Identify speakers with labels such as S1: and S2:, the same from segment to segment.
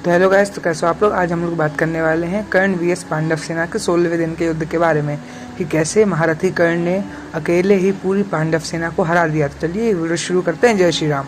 S1: तो hello guys, तो कैसे हो आप लोग। आज हम लोग बात करने वाले हैं कर्ण वीएस पांडव सेना के 16वें दिन के युद्ध के बारे में कि कैसे महारथी कर्ण ने अकेले ही पूरी पांडव सेना को हरा दिया। तो चलिए वीडियो शुरू करते हैं। जय श्री राम।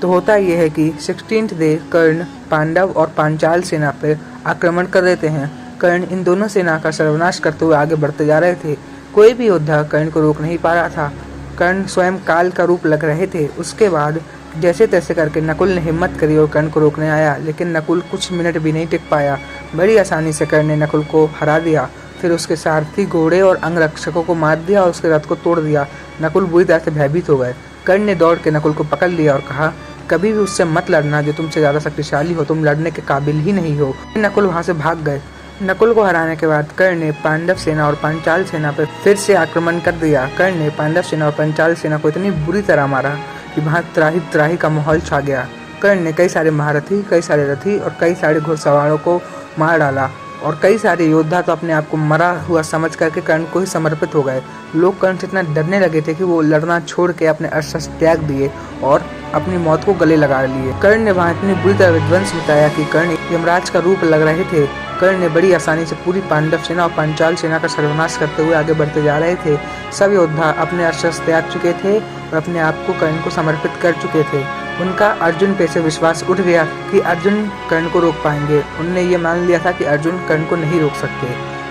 S1: तो होता यह है कि 16th डे कर्ण पांडव और पांचाल सेना पर आक्रमण कर देते हैं। कर्ण इन दोनों सेना का सर्वनाश करते हुए आगे बढ़ते जा रहे थे। कोई भी योद्धा कर्ण को रोक नहीं पा रहा था। कर्ण स्वयं काल का रूप लग रहे थे। उसके बाद जैसे तैसे करके नकुल ने हिम्मत करी और कर्ण को रोकने आया, लेकिन नकुल कुछ मिनट भी नहीं टिक पाया। बड़ी आसानी से कर्ण ने नकुल को हरा दिया। फिर उसके सारथी, घोड़े और अंगरक्षकों को मार दिया और उसके रथ को तोड़ दिया। नकुल बुरी तरह से भयभीत हो गए। कर्ण ने दौड़ के नकुल को पकड़ लिया और कहा, कभी भी उससे मत लड़ना जो तुमसे ज्यादा शक्तिशाली हो, तुम लड़ने के काबिल ही नहीं हो। नकुल वहां से भाग गए। नकुल को हराने के बाद कर्ण ने पांडव सेना और पांचाल सेना पर फिर से आक्रमण कर दिया। कर्ण ने पांडव सेना और पांचाल सेना को इतनी बुरी तरह मारा कि वहाँ त्राही त्राही का माहौल छा गया। कर्ण ने कई सारे महारथी, कई सारे रथी और कई सारे घुड़सवारों को मार डाला और कई सारे योद्धा तो अपने आप को मरा हुआ समझ करके कर्ण को ही समर्पित हो गए। लोग कर्ण से इतना डरने लगे थे कि वो लड़ना छोड़ के अपने अस्त्र त्याग दिए और अपनी मौत को गले लगा लिए। कर्ण ने वहाँ इतनी बुरी तरह विध्वंस मचाया कि कर्ण यमराज का रूप लग रहे थे। कर्ण ने बड़ी आसानी से पूरी पांडव सेना और पांचाल सेना का सर्वनाश करते हुए आगे बढ़ते जा रहे थे। सब योद्धा अपने अस्त्र त्याग चुके थे और अपने आप को कर्ण को समर्पित कर चुके थे। उनका अर्जुन पे से विश्वास उठ गया कि अर्जुन कर्ण को रोक पाएंगे। उनने ये मान लिया था कि अर्जुन कर्ण को नहीं रोक सकते।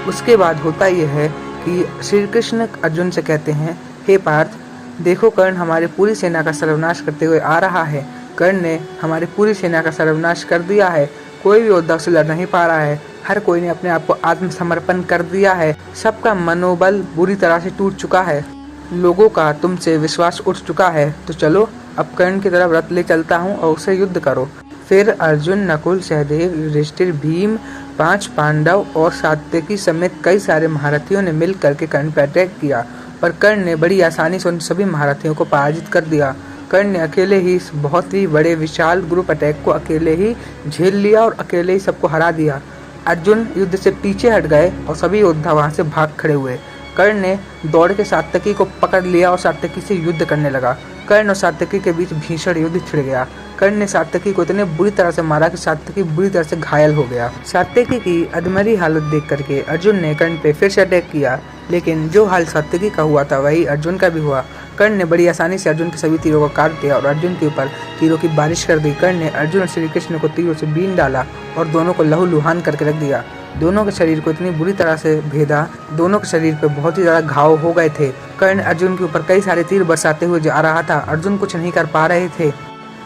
S1: उसके बाद होता यह है कि श्री कृष्ण अर्जुन से कहते हैं, हे पार्थ, देखो कर्ण हमारी पूरी सेना का सर्वनाश करते हुए आ रहा है। कर्ण ने हमारी पूरी सेना का सर्वनाश कर दिया है। कोई भी योद्धा उसे लड़ नहीं पा रहा है। हर कोई ने अपने आप को आत्मसमर्पण कर दिया है। सबका मनोबल बुरी तरह से टूट चुका है। लोगों का तुमसे विश्वास उठ चुका है। तो चलो अब कर्ण की तरफ रथ ले चलता हूँ और उसे युद्ध करो। फिर अर्जुन, नकुल, सहदेव, युधिष्ठिर, भीम, 5 पांडव और सात्यकी समेत कई सारे महारथियों ने मिल करके कर्ण पर अटैक किया, पर कर्ण ने बड़ी आसानी से उन सभी महारथियों को पराजित कर दिया। कर्ण ने अकेले ही इस बहुत ही बड़े विशाल ग्रुप अटैक को अकेले ही झेल लिया और अकेले ही सबको हरा दिया। अर्जुन युद्ध से पीछे हट गए और सभी योद्धा वहां से भाग खड़े हुए। कर्ण ने दौड़ के सात्यकी को पकड़ लिया और सात्यकी से युद्ध करने लगा। कर्ण और सात्यकी के बीच भीषण युद्ध छिड़ गया। कर्ण ने सात्यकी को इतने बुरी तरह से मारा कि सात्यकी बुरी तरह से घायल हो गया। सात्यकी की अधमरी हालत देख करके अर्जुन ने कर्ण पे फिर से अटैक किया, लेकिन जो हाल सात्यकी का हुआ था वही अर्जुन का भी हुआ। कर्ण ने बड़ी आसानी से अर्जुन के सभी तीरों को काट दिया और अर्जुन के ऊपर तीरों की बारिश कर दी। कर्ण ने अर्जुन और श्री कृष्ण को तीरों से बीन डाला और दोनों को लहूलुहान करके रख दिया। दोनों के शरीर को इतनी बुरी तरह से भेदा, दोनों के शरीर पे बहुत ही ज्यादा घाव हो गए थे। कर्ण अर्जुन के ऊपर कई सारे तीर बरसाते हुए जा रहा था। अर्जुन कुछ नहीं कर पा रहे थे।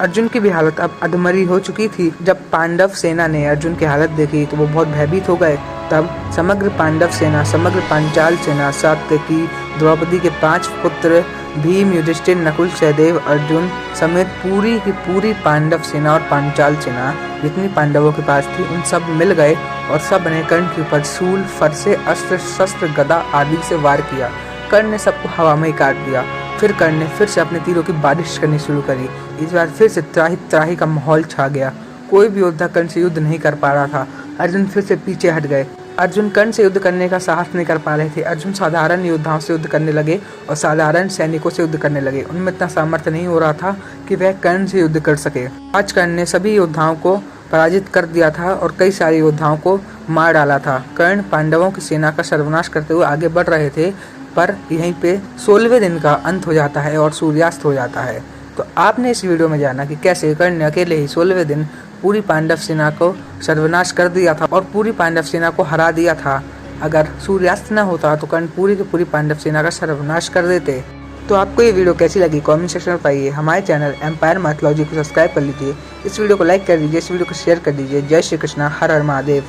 S1: अर्जुन की भी हालत अब अधमरी हो चुकी थी। जब पांडव सेना ने अर्जुन की हालत देखी तो वो बहुत भयभीत हो गए। तब समग्र पांडव सेना, समग्र पांचाल सेना, सात्यकी, द्रौपदी के 5 पुत्र, भीम, युधिष्ठिर, नकुल, सहदेव, अर्जुन समेत पूरी की पूरी पांडव सेना और पांचाल सेना जितनी पांडवों के पास थी उन सब मिल गए और सब ने कर्ण के ऊपर शूल, फरसे, अस्त्र शस्त्र, गदा आदि से वार किया। कर्ण ने सबको हवा में ही काट दिया। फिर कर्ण ने फिर से अपने तीरों की बारिश करनी शुरू करी। इस बार फिर से त्राही त्राही का माहौल छा गया। कोई भी योद्धा कर्ण से युद्ध नहीं कर पा रहा था। अर्जुन फिर से पीछे हट गए। अर्जुन कर्ण से युद्ध करने का साहस नहीं कर पा रहे थे। अर्जुन साधारण योद्धाओं से युद्ध करने लगे और साधारण सैनिकों से युद्ध करने लगे। उनमें इतना सामर्थ्य नहीं हो रहा था कि वह कर्ण से युद्ध कर सके। आज कर्ण ने सभी योद्धाओं को पराजित कर दिया था और कई सारे योद्धाओं को मार डाला था। कर्ण पांडवों की सेना का सर्वनाश करते हुए आगे बढ़ रहे थे, पर यहीं पे 16वें दिन का अंत हो जाता है और सूर्यास्त हो जाता है। तो आपने इस वीडियो में जाना कि कैसे कर्ण ने अकेले ही 16वें दिन पूरी पांडव सेना को सर्वनाश कर दिया था और पूरी पांडव सेना को हरा दिया था। अगर सूर्यास्त न होता तो कर्ण पूरी की पूरी पांडव सेना का सर्वनाश कर देते। तो आपको ये वीडियो कैसी लगी कमेंट सेक्शन में पाइए। हमारे चैनल एम्पायर मैथोलॉजी को सब्सक्राइब कर लीजिए। इस वीडियो को लाइक कर दीजिए, इस वीडियो को शेयर कर दीजिए। जय श्री कृष्णा, हर हर महादेव।